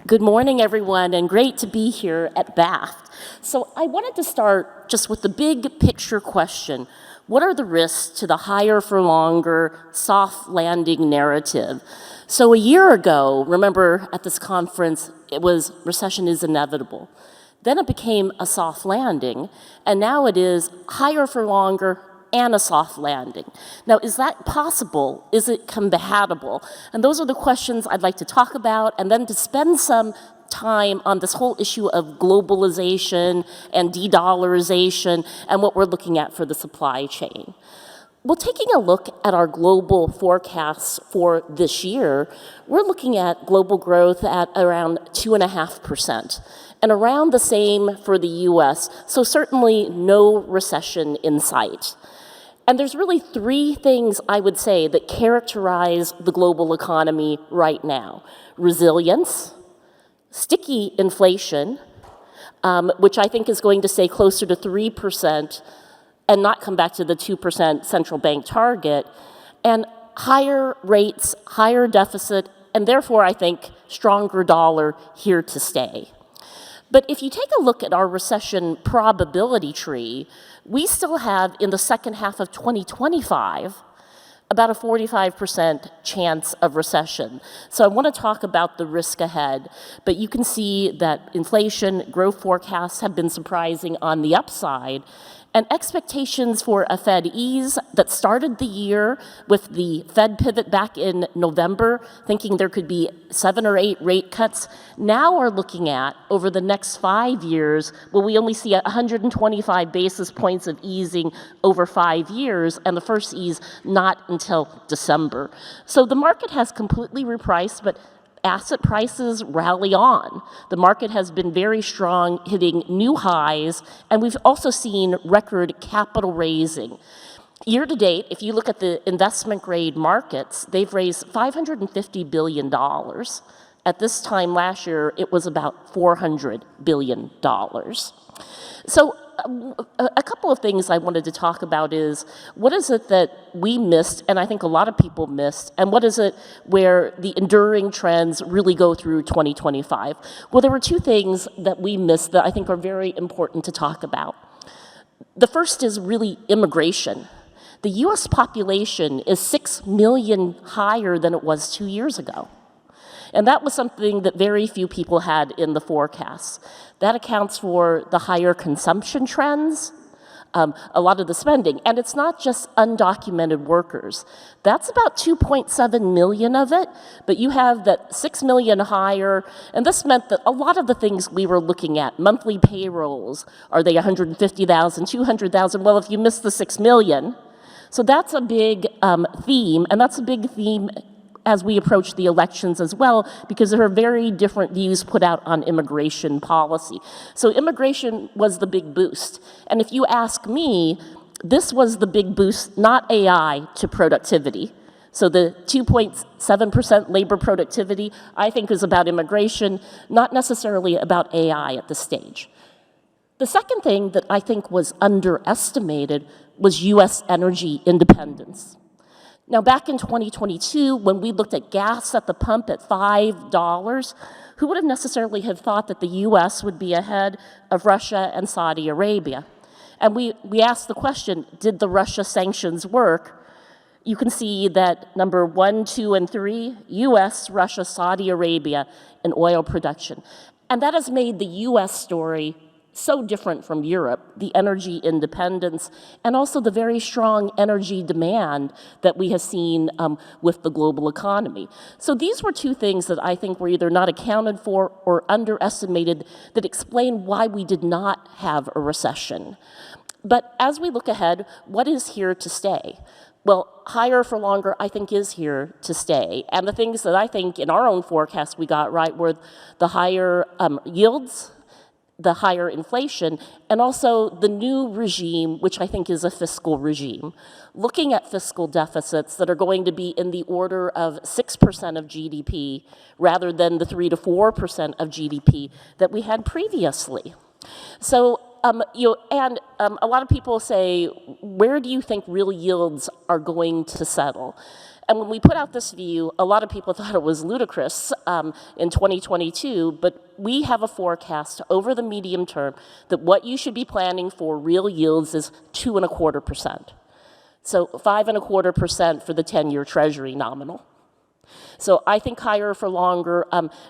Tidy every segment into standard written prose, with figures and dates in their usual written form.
Good morning, everyone, and great to be here at Bath. So I wanted to start just with the big picture question. What are the risks to the higher for longer, soft landing narrative? So a year ago, remember at this conference, it was recession is inevitable. Then it became a soft landing, and now it is higher for longer and a soft landing. Now, is that possible? Is it compatible? And those are the questions I'd like to talk about, and then to spend some time on this whole issue of globalization and de-dollarization and what we're looking at for the supply chain. Well, taking a look at our global forecasts for this year, we're looking at global growth at around 2.5%, and around the same for the US, so certainly no recession in sight. And there's really three things I would say that characterize the global economy right now. Resilience, sticky inflation, which I think is going to stay closer to 3% and not come back to the 2% central bank target, and higher rates, higher deficit, and therefore I think stronger dollar here to stay. But if you take a look at our recession probability tree, we still have, in the second half of 2025, about a 45% chance of recession. So I want to talk about the risk ahead, but you can see that inflation growth forecasts have been surprising on the upside, and expectations for a Fed ease that started the year with the Fed pivot back in November, thinking there could be 7 or 8 rate cuts, now are looking at, over the next 5 years, will we only see 125 basis points of easing over 5 years, and the first ease not until December. So the market has completely repriced, but asset prices rally on. The market has been very strong, hitting new highs, and we've also seen record capital raising. Year to date, if you look at the investment grade markets, they've raised $550 billion. At this time last year, it was about $400 billion. So a couple of things I wanted to talk about is, what is it that we missed, and I think a lot of people missed, and what is it where the enduring trends really go through 2025? Well, there were two things that we missed that I think are very important to talk about. The first is really immigration. The US population is 6 million higher than it was 2 years ago. And that was something that very few people had in the forecasts. That accounts for the higher consumption trends, a lot of the spending. And it's not just undocumented workers. That's about 2.7 million of it, but you have that 6 million higher, and this meant that a lot of the things we were looking at, monthly payrolls, are they 150,000, 200,000? Well, if you miss the 6 million, so that's a big theme, and that's a big theme as we approach the elections as well, because there are very different views put out on immigration policy. So immigration was the big boost. And if you ask me, this was the big boost, not AI, to productivity. So the 2.7% labor productivity, I think, is about immigration, not necessarily about AI at this stage. The second thing that I think was underestimated was US energy independence. Now, back in 2022, when we looked at gas at the pump at $5, who would have necessarily have thought that the US would be ahead of Russia and Saudi Arabia? And we asked the question, did the Russia sanctions work? You can see that number 1, 2, and 3, US, Russia, Saudi Arabia, in oil production. And that has made the US story so different from Europe, the energy independence, and also the very strong energy demand that we have seen with the global economy. So these were two things that I think were either not accounted for or underestimated that explain why we did not have a recession. But as we look ahead, what is here to stay? Well, higher for longer, I think, is here to stay. And the things that I think in our own forecast we got right were the higher yields, the higher inflation, and also the new regime, which I think is a fiscal regime, looking at fiscal deficits that are going to be in the order of 6% of GDP rather than the 3 to 4% of GDP that we had previously. So, a lot of people say, where do you think real yields are going to settle? And when we put out this view, a lot of people thought it was ludicrous in 2022, but we have a forecast over the medium term that what you should be planning for real yields is 2.25%. So 5.25% for the 10-year Treasury nominal. So I think higher for longer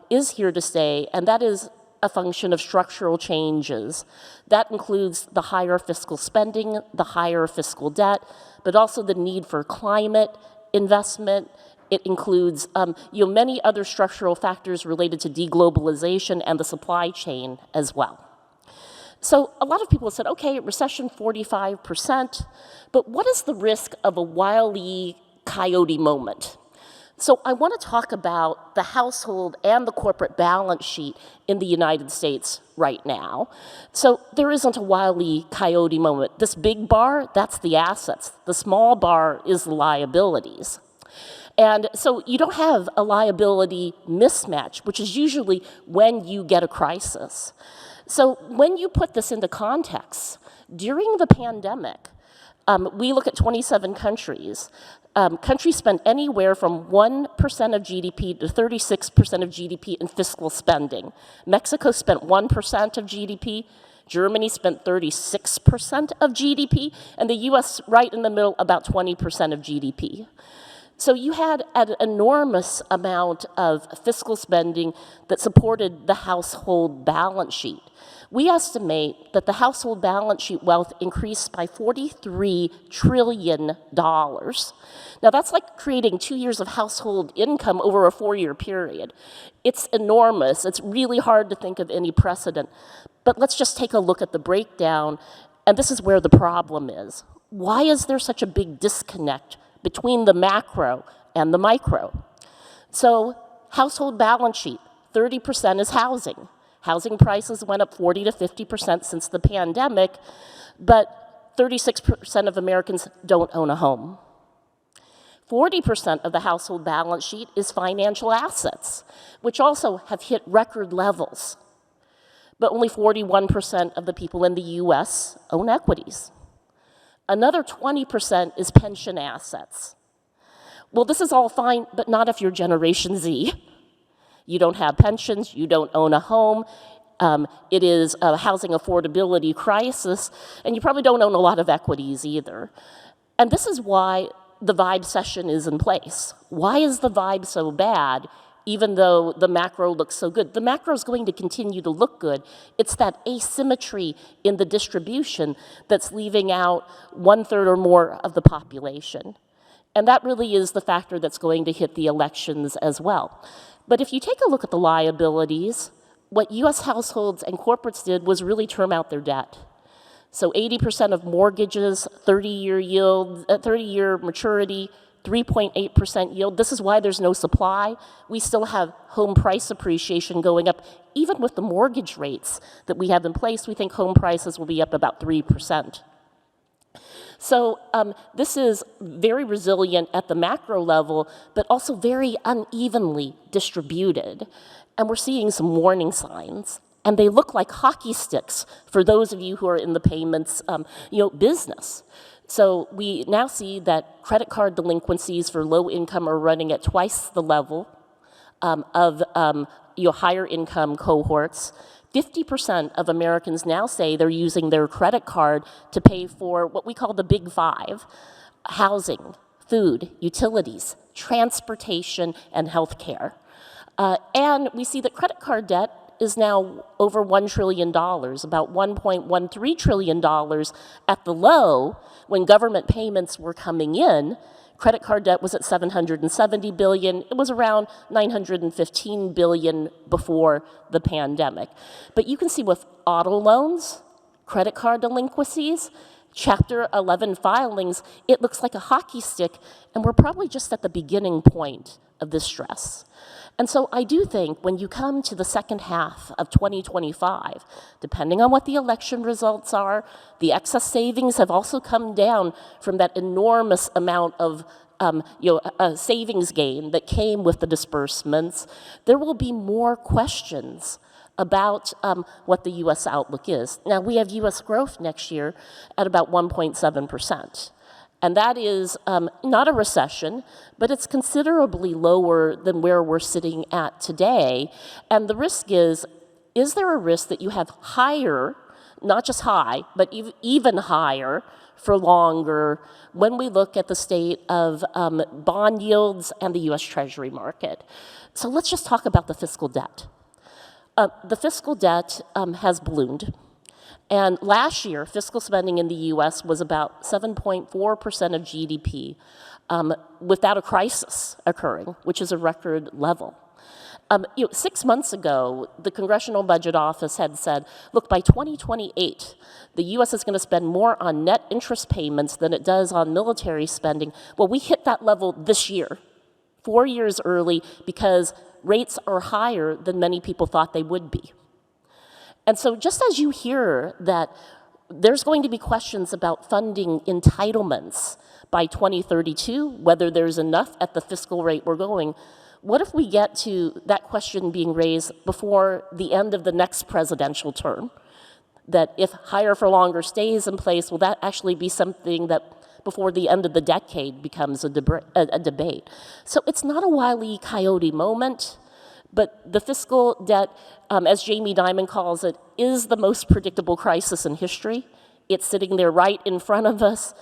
is here to stay, and that is a function of structural changes. That includes the higher fiscal spending, the higher fiscal debt, but also the need for climate investment. It includes many other structural factors related to deglobalization and the supply chain as well. So a lot of people said, okay, recession 45%, but what is the risk of a Wile E. Coyote moment? So I want to talk about the household and the corporate balance sheet in the United States right now. So there isn't a Wile E. Coyote moment. This big bar, that's the assets. The small bar is the liabilities. And so you don't have a liability mismatch, which is usually when you get a crisis. So when you put this into context, during the pandemic, we look at 27 countries. Countries spent anywhere from 1% of GDP to 36% of GDP in fiscal spending. Mexico spent 1% of GDP. Germany spent 36% of GDP. And the US, right in the middle, about 20% of GDP. So you had an enormous amount of fiscal spending that supported the household balance sheet. We estimate that the household balance sheet wealth increased by $43 trillion. Now that's like creating 2 years of household income over a 4-year period. It's enormous. It's really hard to think of any precedent. But let's just take a look at the breakdown, and this is where the problem is. Why is there such a big disconnect between the macro and the micro? So household balance sheet, 30% is housing. Housing prices went up 40 to 50% since the pandemic, but 36% of Americans don't own a home. 40% of the household balance sheet is financial assets, which also have hit record levels. But only 41% of the people in the US own equities. Another 20% is pension assets. Well, this is all fine, but not if you're Generation Z. You don't have pensions, you don't own a home, it is a housing affordability crisis, and you probably don't own a lot of equities either. And this is why the vibe session is in place. Why is the vibe so bad, even though the macro looks so good? The macro is going to continue to look good. It's that asymmetry in the distribution that's leaving out 1/3 or more of the population. And that really is the factor that's going to hit the elections as well. But if you take a look at the liabilities, what US households and corporates did was really term out their debt. So 80% of mortgages, 30-year yield, 30-year maturity, 3.8% yield. This is why there's no supply. We still have home price appreciation going up. Even with the mortgage rates that we have in place, we think home prices will be up about 3%. So this is very resilient at the macro level, but also very unevenly distributed. And we're seeing some warning signs. And they look like hockey sticks for those of you who are in the payments business. So we now see that credit card delinquencies for low income are running at twice the level of higher income cohorts. 50% of Americans now say they're using their credit card to pay for what we call the big five: housing, food, utilities, transportation, and healthcare. And we see that credit card debt is now over $1 trillion, about $1.13 trillion at the low. When government payments were coming in, credit card debt was at $770 billion. It was around $915 billion before the pandemic. But you can see with auto loans, credit card delinquencies, Chapter 11 filings, it looks like a hockey stick, and we're probably just at the beginning point of this stress. And so I do think when you come to the second half of 2025, depending on what the election results are, the excess savings have also come down from that enormous amount of savings gain that came with the disbursements. There will be more questions about what the U.S. outlook is. Now, we have U.S. growth next year at about 1.7%. And that is not a recession, but it's considerably lower than where we're sitting at today. And the risk is there a risk that you have higher, not just high, but even higher for longer when we look at the state of bond yields and the US Treasury market? So let's just talk about the fiscal debt. The fiscal debt has ballooned. And last year, fiscal spending in the US was about 7.4% of GDP without a crisis occurring, which is a record level. 6 months ago, the Congressional Budget Office had said, look, by 2028, the US is going to spend more on net interest payments than it does on military spending. Well, we hit that level this year, 4 years early, because rates are higher than many people thought they would be. And so just as you hear that there's going to be questions about funding entitlements by 2032, whether there's enough at the fiscal rate we're going, what if we get to that question being raised before the end of the next presidential term? That if higher for longer stays in place, will that actually be something that before the end of the decade becomes a debate? So it's not a Wile E. Coyote moment, but the fiscal debt, as Jamie Dimon calls it, is the most predictable crisis in history. It's sitting there right in front of us,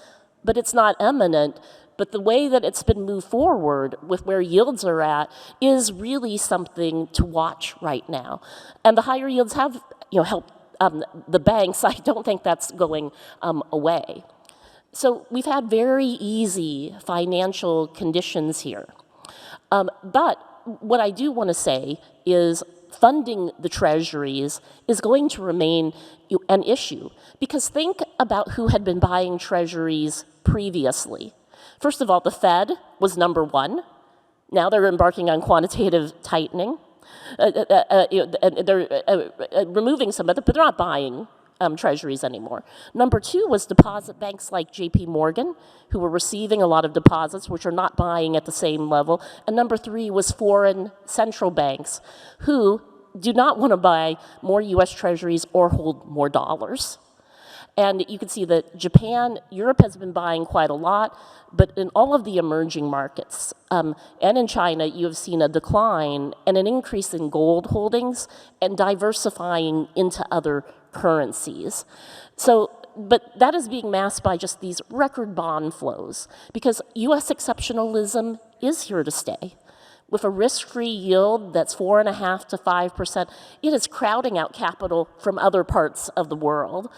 but it's not imminent. But the way that it's been moved forward with where yields are at is really something to watch right now. And the higher yields have helped the banks. I don't think that's going away. So we've had very easy financial conditions here. But what I do want to say is funding the treasuries is going to remain an issue. Because think about who had been buying treasuries previously. First of all, the Fed was number one. Now they're embarking on quantitative tightening. They're removing some of it, but they're not buying treasuries anymore. Number two was deposit banks like JP Morgan, who were receiving a lot of deposits, which are not buying at the same level. And number three was foreign central banks, who do not want to buy more US treasuries or hold more dollars. And you can see that Japan, Europe has been buying quite a lot, but in all of the emerging markets and in China, you have seen a decline and an increase in gold holdings and diversifying into other currencies. So, but that is being masked by just these record bond flows, because US exceptionalism is here to stay. With a risk-free yield that's 4.5% to 5%, it is crowding out capital from other parts of the world.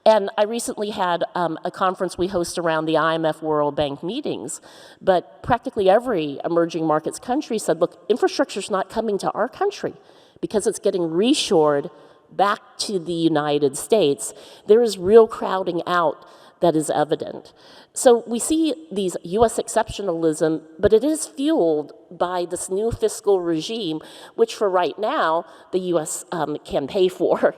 And I recently had a conference we host around the IMF World Bank meetings, but practically every emerging markets country said, look, infrastructure's not coming to our country because it's getting reshored back to the United States. There is real crowding out that is evident. So we see these US exceptionalism, but it is fueled by this new fiscal regime, which for right now, the US can pay for.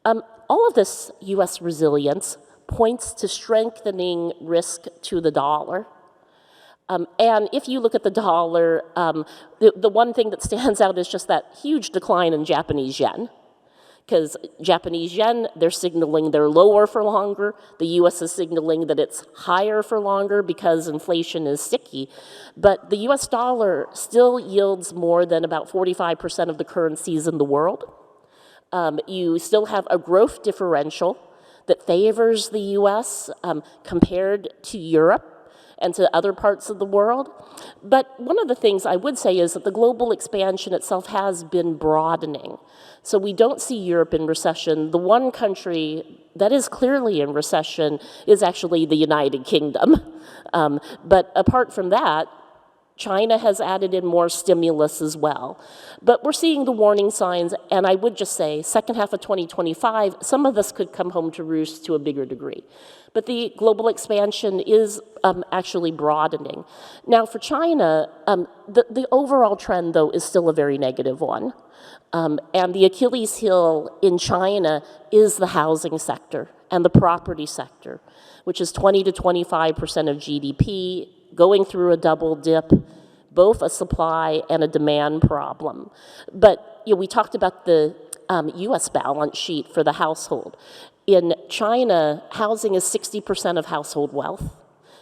All of this US resilience points to strengthening risk to the dollar. And if you look at the dollar, the one thing that stands out is just that huge decline in Japanese yen. Because Japanese yen, they're signaling they're lower for longer. The US is signaling that it's higher for longer because inflation is sticky. But the US dollar still yields more than about 45% of the currencies in the world. You still have a growth differential that favors the US compared to Europe and to other parts of the world. But one of the things I would say is that the global expansion itself has been broadening. So we don't see Europe in recession. The one country that is clearly in recession is actually the United Kingdom. But apart from that, China has added in more stimulus as well. But we're seeing the warning signs, and I would just say, second half of 2025, some of this could come home to roost to a bigger degree. But the global expansion is actually broadening. Now for China, the overall trend, though, is still a very negative one. And the Achilles heel in China is the housing sector and the property sector, which is 20 to 25% of GDP, going through a double dip, both a supply and a demand problem. But we talked about the US balance sheet for the household. In China, housing is 60% of household wealth.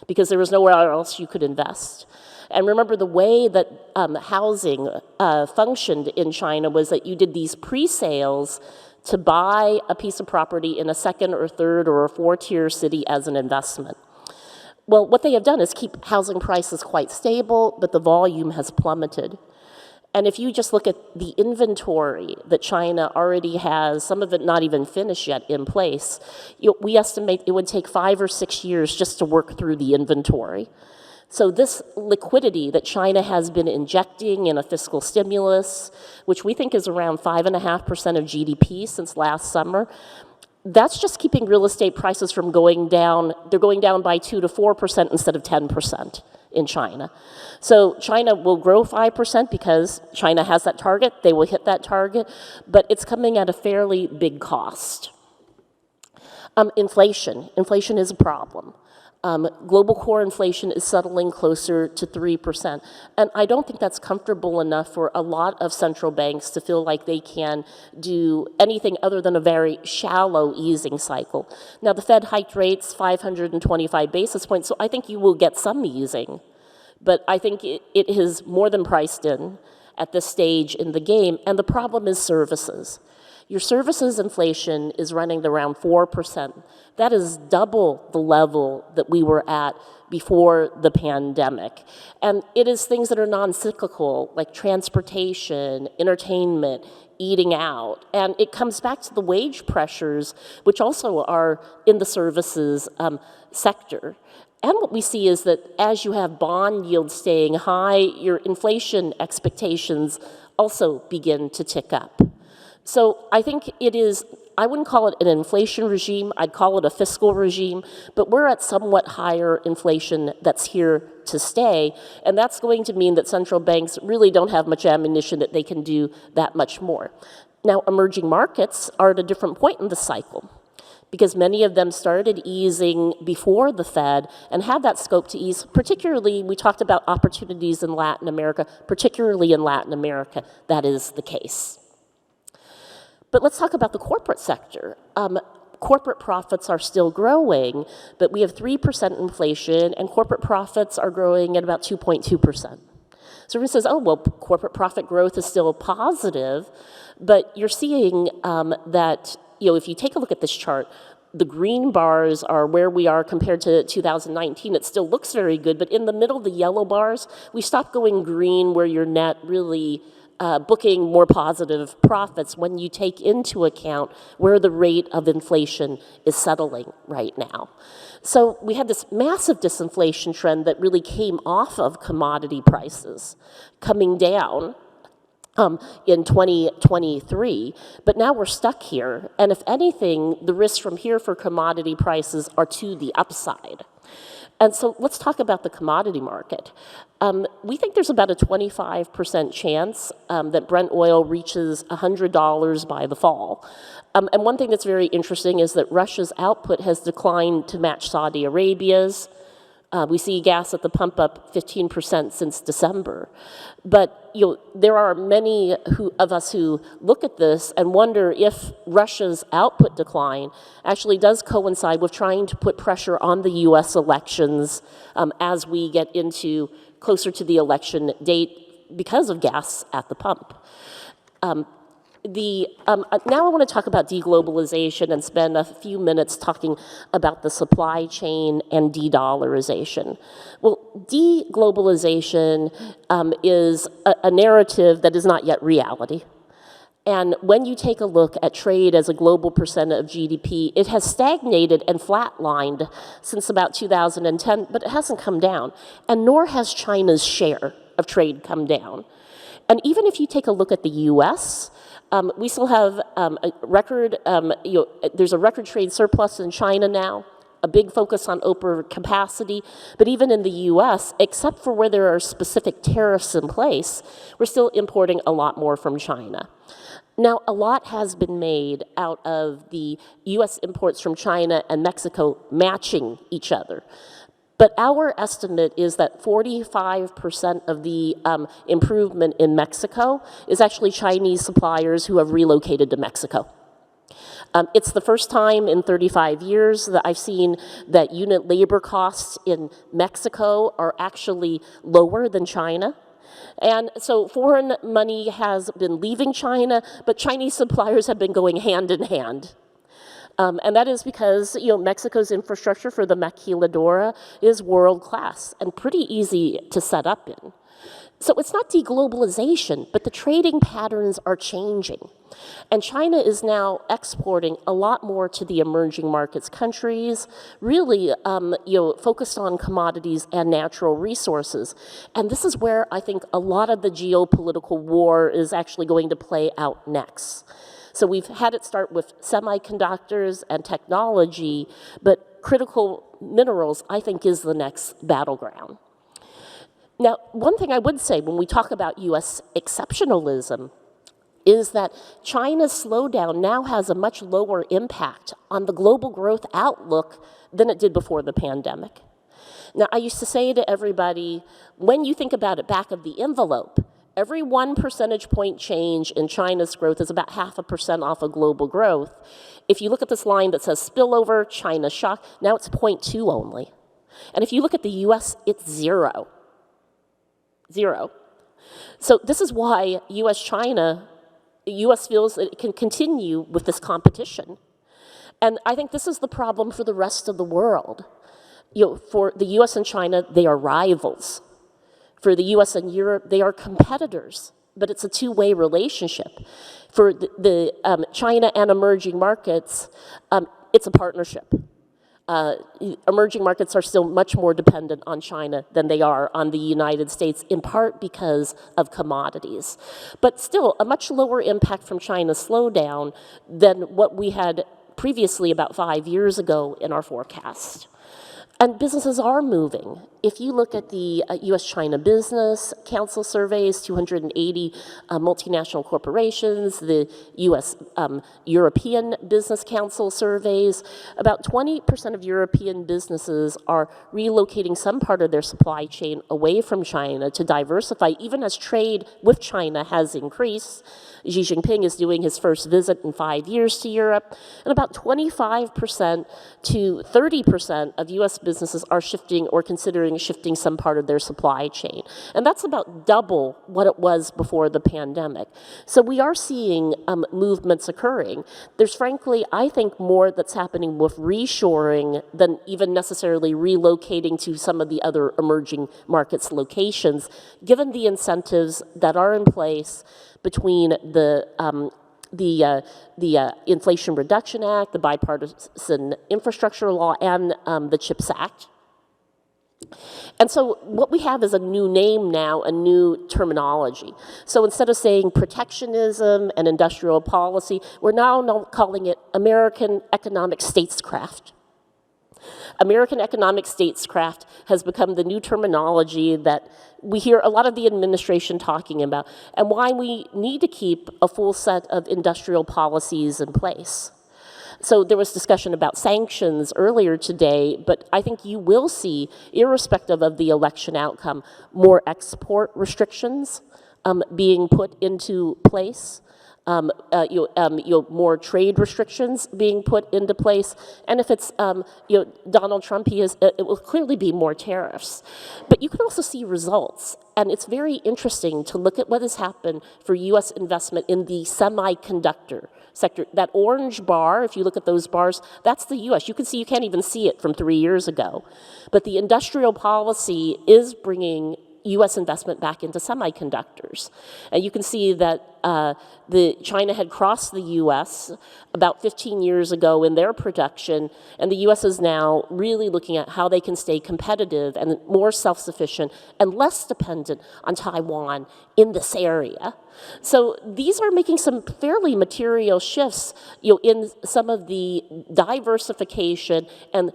because there was nowhere else you could invest. And remember, the way that housing functioned in China was that you did these pre-sales to buy a piece of property in a second or third or a four-tier city as an investment. Well, what they have done is keep housing prices quite stable, but the volume has plummeted. And if you just look at the inventory that China already has, some of it not even finished yet in place, we estimate it would take 5 or 6 years just to work through the inventory. So this liquidity that China has been injecting in a fiscal stimulus, which we think is around 5.5% of GDP since last summer, that's just keeping real estate prices from going down. They're going down by 2 to 4% instead of 10% in China. So China will grow 5% because China has that target. They will hit that target, but it's coming at a fairly big cost. Inflation. Inflation is a problem. Global core inflation is settling closer to 3%. And I don't think that's comfortable enough for a lot of central banks to feel like they can do anything other than a very shallow easing cycle. Now, the Fed hiked rates 525 basis points, so I think you will get some easing. But I think it is more than priced in at this stage in the game. And the problem is services. Your services inflation is running around 4%. That is double the level that we were at before the pandemic. And it is things that are non-cyclical, like transportation, entertainment, eating out. And it comes back to the wage pressures, which also are in the services sector. And what we see is that as you have bond yields staying high, your inflation expectations also begin to tick up. So I think it is, I wouldn't call it an inflation regime, I'd call it a fiscal regime, but we're at somewhat higher inflation that's here to stay, and that's going to mean that central banks really don't have much ammunition that they can do that much more. Now, emerging markets are at a different point in the cycle, because many of them started easing before the Fed and had that scope to ease. Particularly, we talked about opportunities in Latin America, particularly in Latin America, that is the case. But let's talk about the corporate sector. Corporate profits are still growing, but we have 3% inflation, and corporate profits are growing at about 2.2%. So everyone says, oh, well, corporate profit growth is still positive, but you're seeing that, if you take a look at this chart, the green bars are where we are compared to 2019. It still looks very good, but in the middle, the yellow bars, we stopped going green where you're net really booking more positive profits when you take into account where the rate of inflation is settling right now. So we had this massive disinflation trend that really came off of commodity prices coming down in 2023, but now we're stuck here. And if anything, the risks from here for commodity prices are to the upside. And so let's talk about the commodity market. We think there's about a 25% chance that Brent oil reaches $100 by the fall. And one thing that's very interesting is that Russia's output has declined to match Saudi Arabia's. We see gas at the pump up 15% since December. But there are many of us who look at this and wonder if Russia's output decline actually does coincide with trying to put pressure on the U.S. elections as we get into closer to the election date because of gas at the pump. Now I want to talk about deglobalization and spend a few minutes talking about the supply chain and de-dollarization. Well, deglobalization is a narrative that is not yet reality. And when you take a look at trade as a global percent of GDP, it has stagnated and flatlined since about 2010, but it hasn't come down. And nor has China's share of trade come down. And even if you take a look at the U.S., we still have a record, there's a record trade surplus in China now, a big focus on overcapacity, but even in the US, except for where there are specific tariffs in place, we're still importing a lot more from China. Now, a lot has been made out of the US imports from China and Mexico matching each other. But our estimate is that 45% of the improvement in Mexico is actually Chinese suppliers who have relocated to Mexico. It's the first time in 35 years that I've seen that unit labor costs in Mexico are actually lower than China. And so foreign money has been leaving China, but Chinese suppliers have been going hand in hand. And that is because Mexico's infrastructure for the maquiladora is world class and pretty easy to set up in. So it's not deglobalization, but the trading patterns are changing. And China is now exporting a lot more to the emerging markets countries, really focused on commodities and natural resources. And this is where I think a lot of the geopolitical war is actually going to play out next. So we've had it start with semiconductors and technology, but critical minerals, I think, is the next battleground. Now, one thing I would say when we talk about US exceptionalism is that China's slowdown now has a much lower impact on the global growth outlook than it did before the pandemic. Now, I used to say to everybody, when you think about it back of the envelope, every 1 percentage point change in China's growth is about 0.5% off of global growth. If you look at this line that says spillover, China shock, now it's 0.2 only. And if you look at the US, it's 0. 0. So this is why US-China, the US feels that it can continue with this competition. And I think this is the problem for the rest of the world. For the US and China, they are rivals. For the US and Europe, they are competitors, but it's a two-way relationship. For the China and emerging markets, it's a partnership. Emerging markets are still much more dependent on China than they are on the United States, in part because of commodities. But still, a much lower impact from China's slowdown than what we had previously about 5 years ago in our forecast. And businesses are moving. If you look at the US-China Business Council surveys, 280 multinational corporations, the US European Business Council surveys, about 20% of European businesses are relocating some part of their supply chain away from China to diversify, even as trade with China has increased. Xi Jinping is doing his first visit in 5 years to Europe, and about 25% to 30% of US businesses are shifting or considering shifting some part of their supply chain. And that's about double what it was before the pandemic. So we are seeing movements occurring. There's frankly, I think, more that's happening with reshoring than even necessarily relocating to some of the other emerging markets locations, given the incentives that are in place between the Inflation Reduction Act, the Bipartisan Infrastructure Law, and the CHIPS Act. And so what we have is a new name now, a new terminology. So instead of saying protectionism and industrial policy, we're now calling it American economic statescraft. American economic statescraft has become the new terminology that we hear a lot of the administration talking about, and why we need to keep a full set of industrial policies in place. So there was discussion about sanctions earlier today, but I think you will see, irrespective of the election outcome, more export restrictions being put into place. More trade restrictions being put into place, and if it's Donald Trump, it will clearly be more tariffs. But you can also see results, and it's very interesting to look at what has happened for U.S. investment in the semiconductor sector. That orange bar, if you look at those bars, that's the U.S. You can see, you can't even see it from 3 years ago. But the industrial policy is bringing U.S. investment back into semiconductors. And you can see that China had crossed the U.S. about 15 years ago in their production, and the U.S. is now really looking at how they can stay competitive and more self-sufficient and less dependent on Taiwan in this area. So these are making some fairly material shifts, in some of the diversification and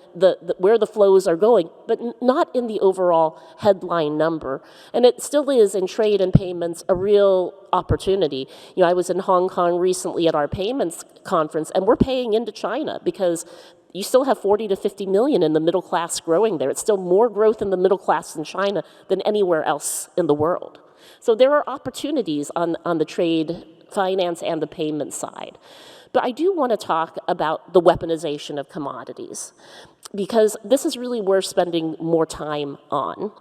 where the flows are going, but not in the overall headline number. And it still is in trade and payments a real opportunity. I was in Hong Kong recently at our payments conference, and we're paying into China because you still have 40 to 50 million in the middle class growing there. It's still more growth in the middle class in China than anywhere else in the world. So there are opportunities on the trade, finance, and the payment side. But I do want to talk about the weaponization of commodities, because this is really worth spending more time on.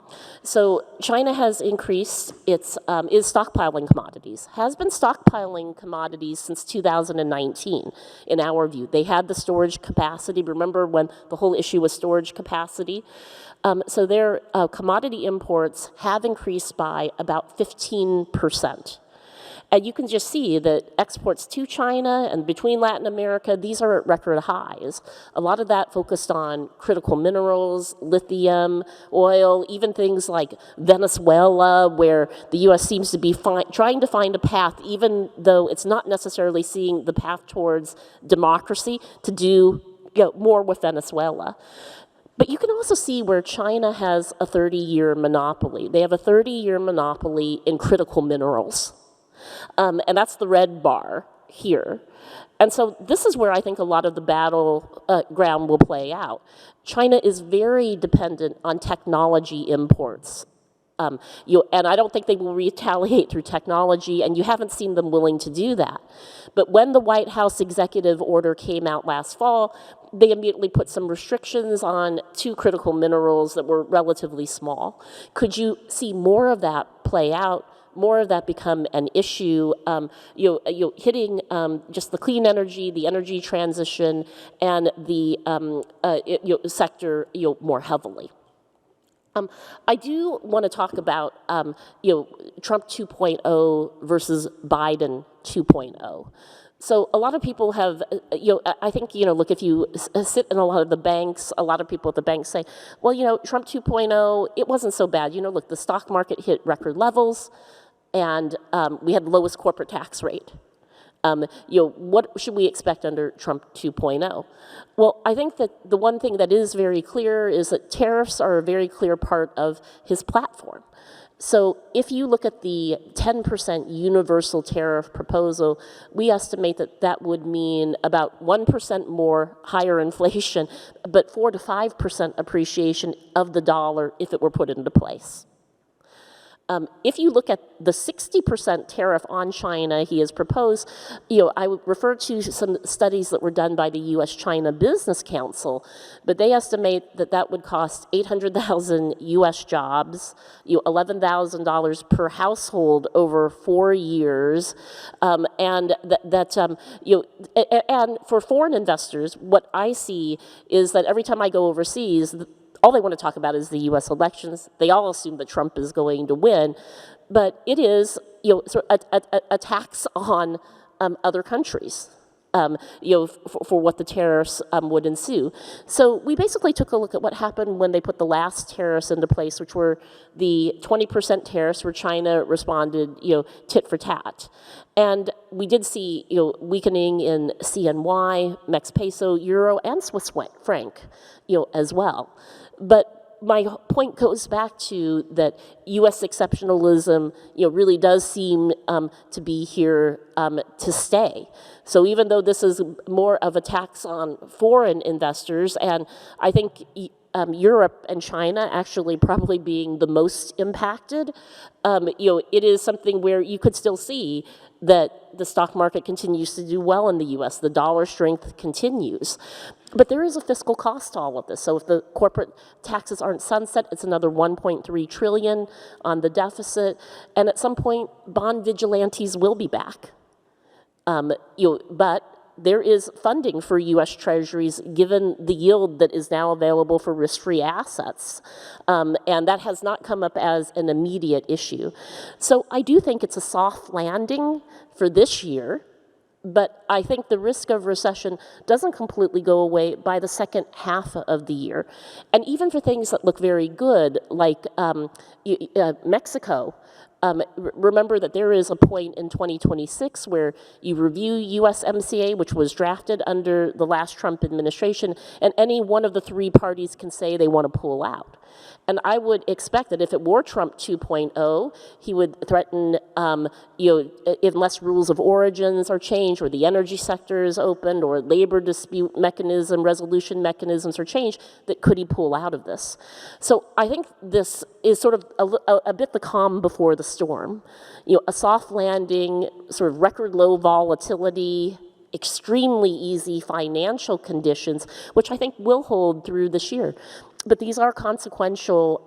So China has increased its, is stockpiling commodities, has been stockpiling commodities since 2019, in our view. They had the storage capacity. Remember when the whole issue was storage capacity? So their commodity imports have increased by about 15%. And you can just see that exports to China and between Latin America, these are at record highs. A lot of that focused on critical minerals, lithium, oil, even things like Venezuela, where the US seems to be trying to find a path, even though it's not necessarily seeing the path towards democracy, to do more with Venezuela. But you can also see where China has a 30-year monopoly. They have a 30-year monopoly in critical minerals. And that's the red bar here. And so this is where I think a lot of the battleground will play out. China is very dependent on technology imports. And I don't think they will retaliate through technology, and you haven't seen them willing to do that. But when the White House executive order came out last fall, they immediately put some restrictions on 2 critical minerals that were relatively small. Could you see more of that play out? More of that become an issue, hitting just the clean energy, the energy transition, and the sector more heavily. I do want to talk about Trump 2.0 versus Biden 2.0. So a lot of people have, I think, look, if you sit in a lot of the banks, a lot of people at the banks say, well, Trump 2.0, it wasn't so bad. Look, the stock market hit record levels, and we had the lowest corporate tax rate. What should we expect under Trump 2.0? Well, I think that the one thing that is very clear is that tariffs are a very clear part of his platform. So if you look at the 10% universal tariff proposal, we estimate that that would mean about 1% more higher inflation, but 4 to 5% appreciation of the dollar if it were put into place. If you look at the 60% tariff on China he has proposed, I would refer to some studies that were done by the U.S.-China Business Council, but they estimate that that would cost 800,000 U.S. jobs, $11,000 per household over 4 years, and and for foreign investors, what I see is that every time I go overseas, all they want to talk about is the U.S. elections. They all assume that Trump is going to win, but it is, sort of a tax on other countries, for what the tariffs would ensue. So we basically took a look at what happened when they put the last tariffs into place, which were the 20% tariffs, where China responded, tit for tat. And we did see, weakening in CNY, Mex peso, euro, and Swiss franc, as well. But my point goes back to that U.S. exceptionalism, really does seem to be here to stay. So even though this is more of a tax on foreign investors, and I think Europe and China actually probably being the most impacted, it is something where you could still see that the stock market continues to do well in the U.S. The dollar strength continues. But there is a fiscal cost to all of this. So if the corporate taxes aren't sunset, it's another $1.3 trillion on the deficit. And at some point, bond vigilantes will be back. But there is funding for U.S. Treasuries given the yield that is now available for risk-free assets. And that has not come up as an immediate issue. So I do think it's a soft landing for this year. But I think the risk of recession doesn't completely go away by the second half of the year. And even for things that look very good, like Mexico, remember that there is a point in 2026 where you review USMCA, which was drafted under the last Trump administration, and any one of the 3 parties can say they want to pull out. And I would expect that if it were Trump 2.0, he would threaten, unless rules of origins are changed, or the energy sector is opened, or labor dispute resolution mechanisms are changed, that could he pull out of this? So I think this is sort of a bit the calm before the storm. A soft landing, sort of record low volatility, extremely easy financial conditions, which I think will hold through this year. But these are consequential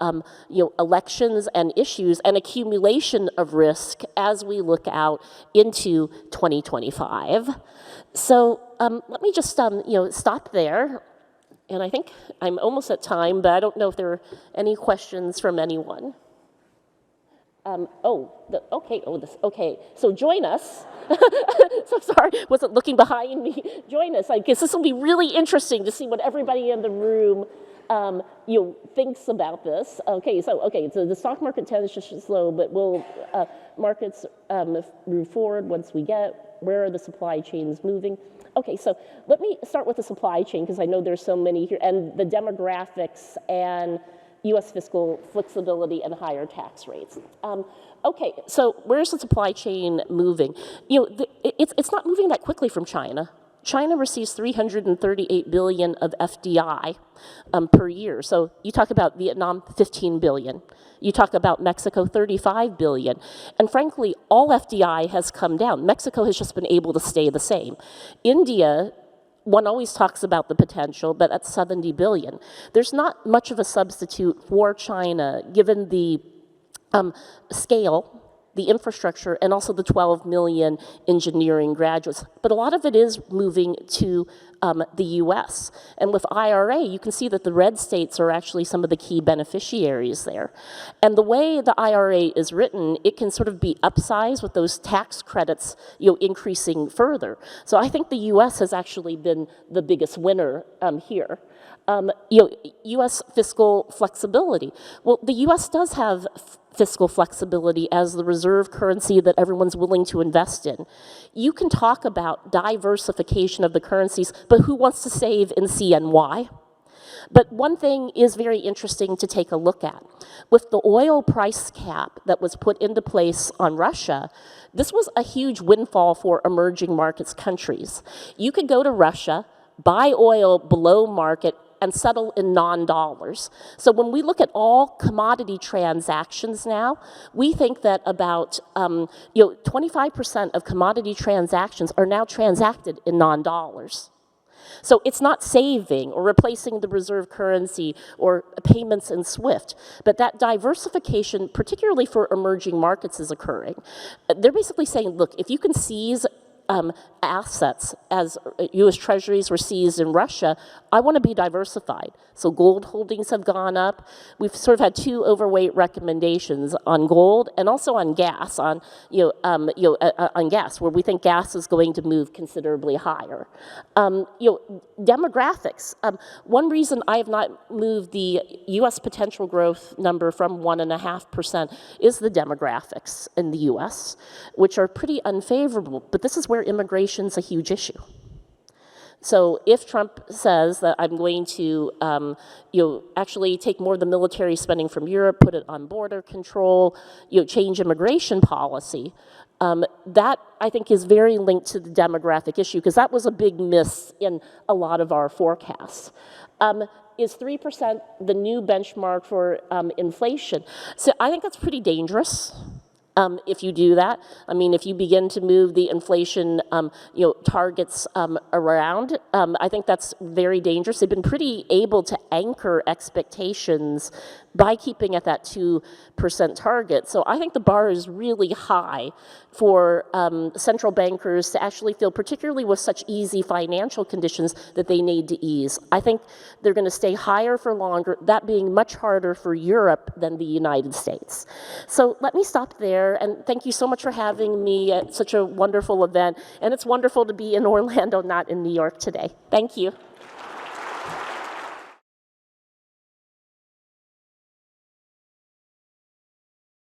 elections and issues and accumulation of risk as we look out into 2025. So let me just stop there. And I think I'm almost at time, but I don't know if there are any questions from anyone. Okay, so join us. So sorry, wasn't looking behind me. Join us. I guess this will be really interesting to see what everybody in the room thinks about this. Okay, so the stock market tends to slow, but will markets move forward once we get, where are the supply chains moving? Okay, so let me start with the supply chain, because I know there's so many here, and the demographics and U.S. fiscal flexibility and higher tax rates. Okay, so where's the supply chain moving? It's not moving that quickly from China. China receives $338 billion of FDI per year. So you talk about Vietnam, $15 billion. You talk about Mexico, $35 billion. And frankly, all FDI has come down. Mexico has just been able to stay the same. India, one always talks about the potential, but at $70 billion. There's not much of a substitute for China, given the scale, the infrastructure, and also the 12 million engineering graduates. But a lot of it is moving to the US. And with IRA, you can see that the red states are actually some of the key beneficiaries there. And the way the IRA is written, it can sort of be upsized with those tax credits increasing further. So I think the US has actually been the biggest winner here. US fiscal flexibility. Well, the US does have fiscal flexibility as the reserve currency that everyone's willing to invest in. You can talk about diversification of the currencies, but who wants to save in CNY? But one thing is very interesting to take a look at. With the oil price cap that was put into place on Russia, this was a huge windfall for emerging markets countries. You could go to Russia, buy oil below market, and settle in non-dollars. So when we look at all commodity transactions now, we think that about 25% of commodity transactions are now transacted in non-dollars. So it's not saving or replacing the reserve currency or payments in SWIFT, but that diversification, particularly for emerging markets, is occurring. They're basically saying, look, if you can seize assets as U.S. treasuries were seized in Russia, I want to be diversified. So gold holdings have gone up. We've sort of had two overweight recommendations on gold and also on gas, on gas, where we think gas is going to move considerably higher. Demographics. One reason I have not moved the U.S. potential growth number from 1.5% is the demographics in the U.S., which are pretty unfavorable. But this is where immigration's a huge issue. So if Trump says that I'm going to actually take more of the military spending from Europe, put it on border control, change immigration policy, that I think is very linked to the demographic issue, because that was a big miss in a lot of our forecasts. Is 3% the new benchmark for inflation? So I think that's pretty dangerous. If you do that, I mean, if you begin to move the inflation, targets around, I think that's very dangerous. They've been pretty able to anchor expectations by keeping at that 2% target. So I think the bar is really high for central bankers to actually feel, particularly with such easy financial conditions, that they need to ease. I think they're going to stay higher for longer, that being much harder for Europe than the United States. So let me stop there. And thank you so much for having me at such a wonderful event. And it's wonderful to be in Orlando, not in New York today. Thank you.